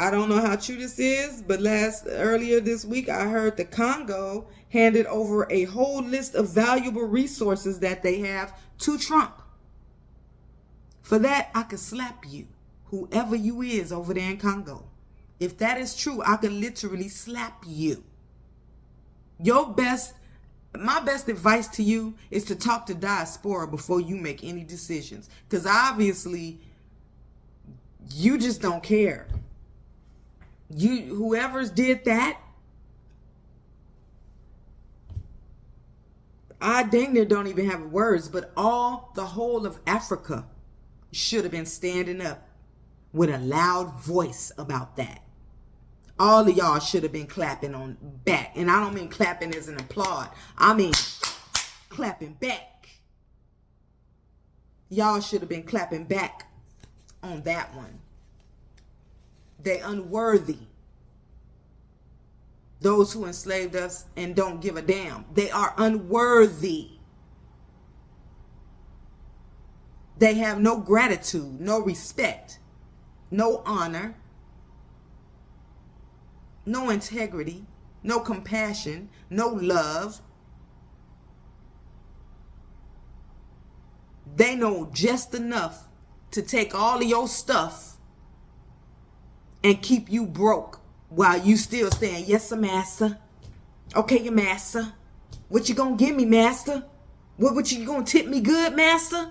I don't know how true this is, but earlier this week, I heard the Congo handed over a whole list of valuable resources that they have to Trump. For that, I could slap you, whoever you is over there in Congo. If that is true, I could literally slap you. My best advice to you is to talk to diaspora before you make any decisions. Because obviously, you just don't care. Whoever's did that, I dang near don't even have words, but the whole of Africa should have been standing up with a loud voice about that. All of y'all should have been clapping on back. And I don't mean clapping as an applaud. I mean clapping back. Y'all should have been clapping back on that one. They unworthy. Those who enslaved us and don't give a damn. They are unworthy. They have no gratitude, no respect, no honor, no integrity, no compassion, no love. They know just enough to take all of your stuff and keep you broke while you still saying, yes, sir, master. Okay, your master. What you gonna give me, master? What you gonna tip me good, master?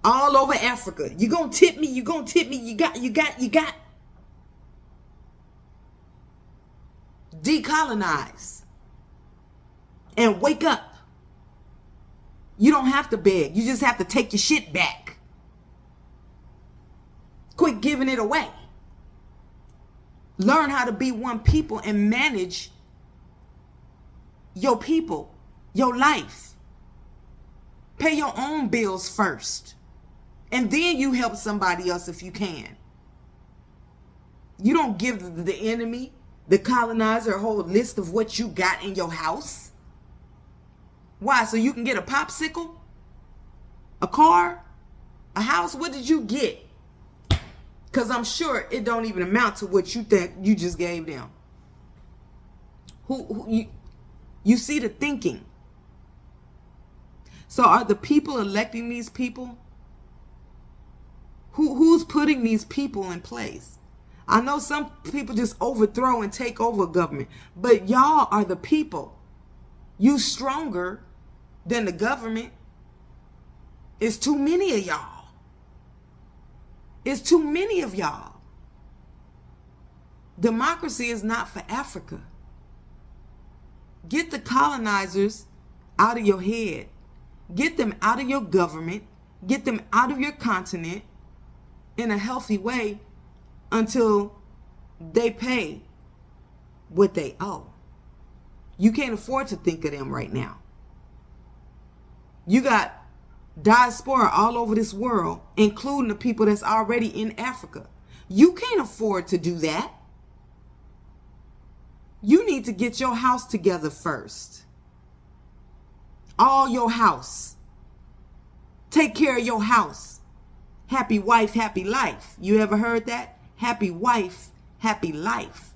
All over Africa. You gonna tip me, you got. Decolonize. And wake up. You don't have to beg. You just have to take your shit back. Quit giving it away. Learn how to be one people and manage your people, your life. Pay your own bills first. And then you help somebody else if you can. You don't give the enemy, the colonizer, a whole list of what you got in your house. Why? So you can get a popsicle? A car? A house? What did you get? Because I'm sure it don't even amount to what you think you just gave them. You see the thinking. So are the people electing these people? Who's putting these people in place? I know some people just overthrow and take over government, but y'all are the people. You stronger than the government. It's too many of y'all. It's too many of y'all. Democracy is not for Africa. Get the colonizers out of your head. Get them out of your government. Get them out of your continent in a healthy way until they pay what they owe. You can't afford to think of them right now. You got diaspora all over this world, including the people that's already in Africa. You can't afford to do that. You need to get your house together first. All your house. Take care of your house. Happy wife, happy life. You ever heard that? Happy wife, happy life.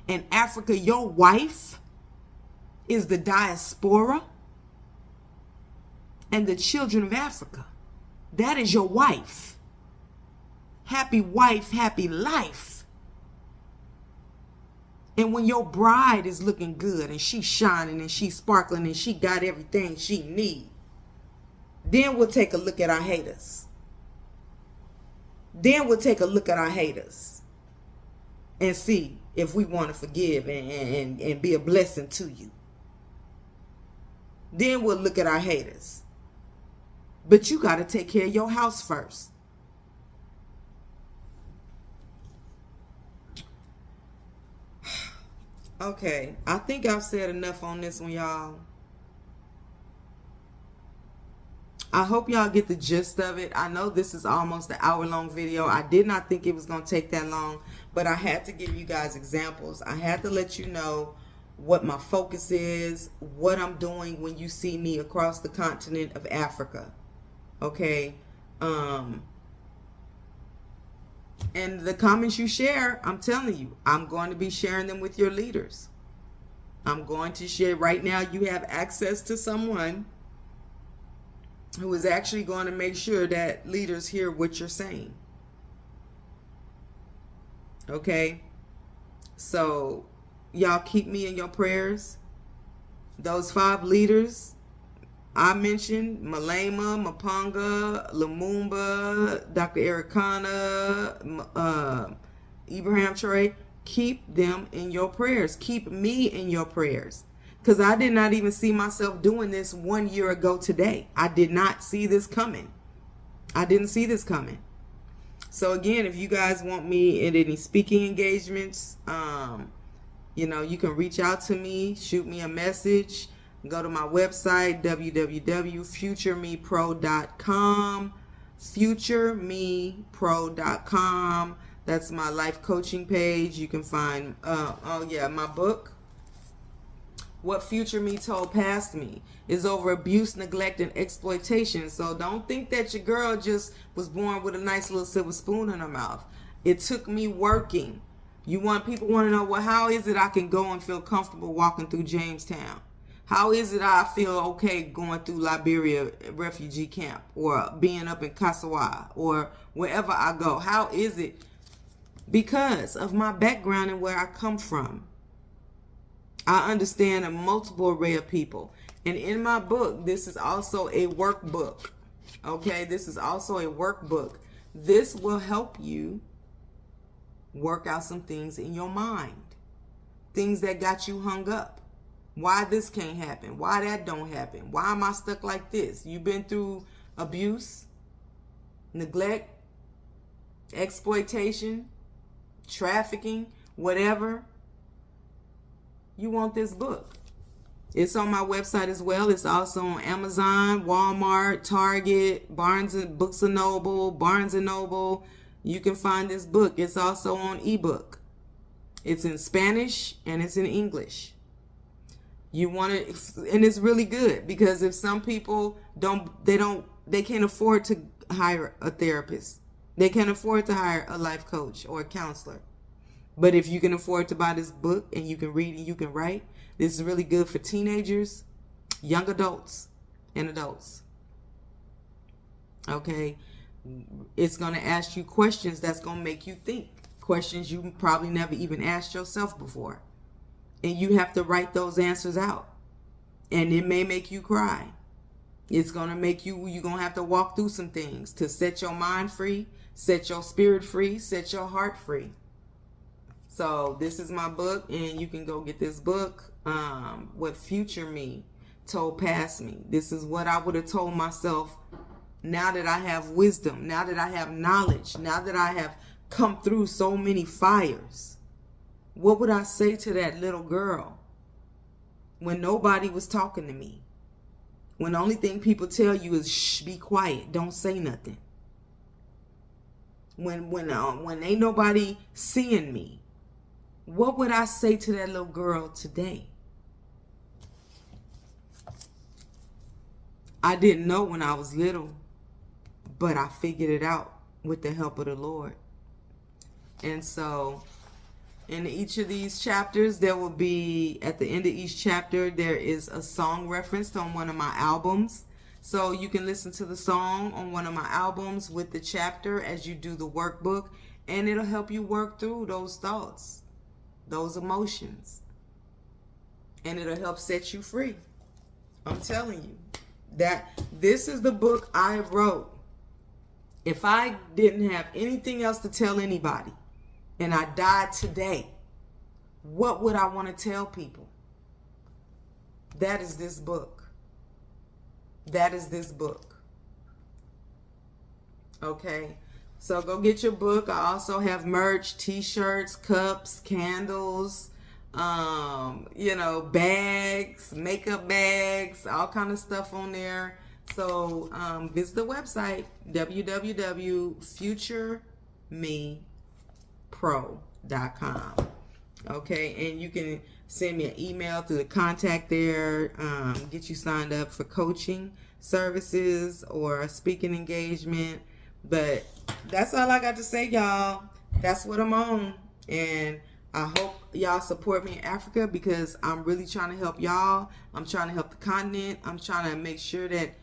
In Africa, your wife is the diaspora and the children of Africa. That is your wife. Happy wife, happy life. And when your bride is looking good and she's shining and she's sparkling and she got everything she needs, then we'll take a look at our haters. Then we'll take a look at our haters and see if we want to forgive and be a blessing to you. Then we'll look at our haters. But you got to take care of your house first. Okay, I think I've said enough on this one, y'all. I hope y'all get the gist of it. I know this is almost an hour-long video. I did not think it was going to take that long, but I had to give you guys examples. I had to let you know what my focus is, what I'm doing when you see me across the continent of Africa. Okay? And the comments you share, I'm telling you, I'm going to be sharing them with your leaders. I'm going to share. Right now, you have access to someone who is actually going to make sure that leaders hear what you're saying. Okay? So, y'all keep me in your prayers. Those 5 leaders I mentioned, Malema, Mapanga, Lumumba, Dr. Ericana, Ibrahim Traore, keep them in your prayers. Keep me in your prayers. Because I did not even see myself doing this 1 year ago today. I did not see this coming. I didn't see this coming. So again, if you guys want me in any speaking engagements, you know, you can reach out to me, shoot me a message. Go to my website, www.futuremepro.com, futuremepro.com. That's my life coaching page. You can find, my book, What Future Me Told Past Me, is over abuse, neglect, and exploitation. So don't think that your girl just was born with a nice little silver spoon in her mouth. It took me working. People want to know, well, how is it I can go and feel comfortable walking through Jamestown? How is it I feel okay going through Liberia refugee camp or being up in Kasawa or wherever I go? How is it? Because of my background and where I come from. I understand a multiple array of people. And in my book, this is also a workbook. Okay, this is also a workbook. This will help you work out some things in your mind. Things that got you hung up. Why this can't happen? Why that don't happen? Why am I stuck like this? You've been through abuse, neglect, exploitation, trafficking, whatever. You want this book. It's on my website as well. It's also on Amazon, Walmart, Target, Books and Noble, Barnes and Noble. You can find this book. It's also on ebook. It's in Spanish and it's in English. You want to, and it's really good because if some people they can't afford to hire a therapist. They can't afford to hire a life coach or a counselor. But if you can afford to buy this book and you can read and you can write, this is really good for teenagers, young adults, and adults. Okay? It's going to ask you questions that's going to make you think. Questions you probably never even asked yourself before. And you have to write those answers out. And it may make you cry. It's going to make you're going to have to walk through some things to set your mind free, set your spirit free, set your heart free. So this is my book, and you can go get this book, What Future Me Told Past Me. This is what I would have told myself now that I have wisdom, now that I have knowledge, now that I have come through so many fires. What would I say to that little girl when nobody was talking to me? When the only thing people tell you is, shh, be quiet, don't say nothing. When ain't nobody seeing me. What would I say to that little girl today? I didn't know when I was little, but I figured it out with the help of the Lord. And so in each of these chapters, there will be, at the end of each chapter, there is a song referenced on one of my albums. So you can listen to the song on one of my albums with the chapter as you do the workbook, and it'll help you work through those thoughts, those emotions, and it'll help set you free. I'm telling you that this is the book I wrote. If I didn't have anything else to tell anybody and I died today, what would I want to tell people? That is this book. That is this book. Okay? So go get your book. I also have merch, t-shirts, cups, candles, bags, makeup bags, all kind of stuff on there. So visit the website, www.futuremepro.com. Okay, and you can send me an email through the contact there, get you signed up for coaching services or a speaking engagement. But that's all I got to say, y'all. That's what I'm on. And I hope y'all support me in Africa because I'm really trying to help y'all. I'm trying to help the continent. I'm trying to make sure that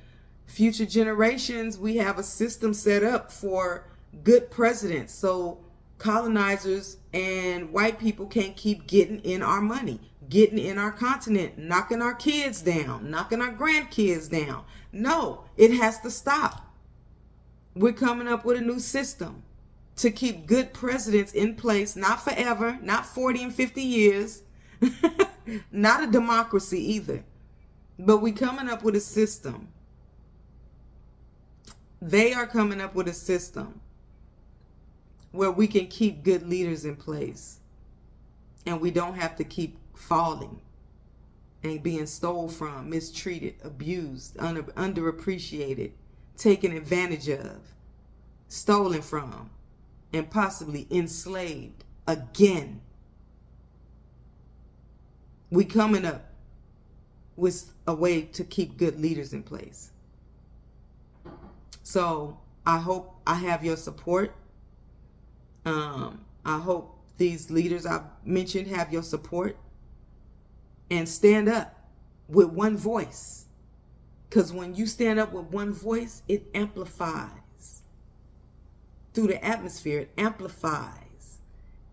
future generations, we have a system set up for good presidents. So colonizers and white people can't keep getting in our money, getting in our continent, knocking our kids down, knocking our grandkids down. No, it has to stop. We're coming up with a new system to keep good presidents in place, not forever, not 40 and 50 years, not a democracy either. But we're coming up with a system. They are coming up with a system where we can keep good leaders in place. And we don't have to keep falling and being stole from, mistreated, abused, underappreciated, taken advantage of, stolen from, and possibly enslaved again. We coming up with a way to keep good leaders in place. So I hope I have your support. I hope these leaders I've mentioned have your support. And stand up with one voice. Because when you stand up with one voice, it amplifies. Through the atmosphere, it amplifies.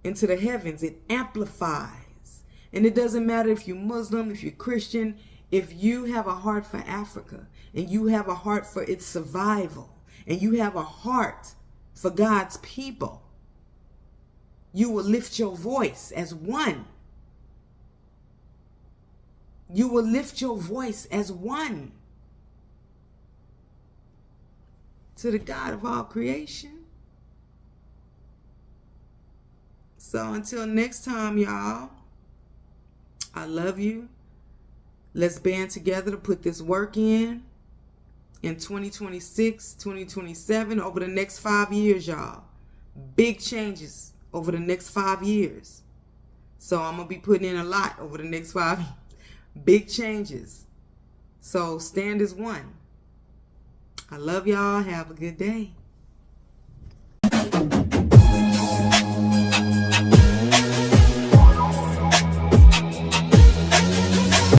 Into the heavens, it amplifies. And it doesn't matter if you're Muslim, if you're Christian, if you have a heart for Africa, and you have a heart for its survival, and you have a heart for God's people, you will lift your voice as one. You will lift your voice as one to the God of all creation. So until next time, y'all, I love you. Let's band together to put this work in 2026, 2027, over the next 5 years, y'all. Big changes over the next 5 years. So I'm going to be putting in a lot over the next 5 years. Big changes. So stand as one. I love y'all. Have a good day.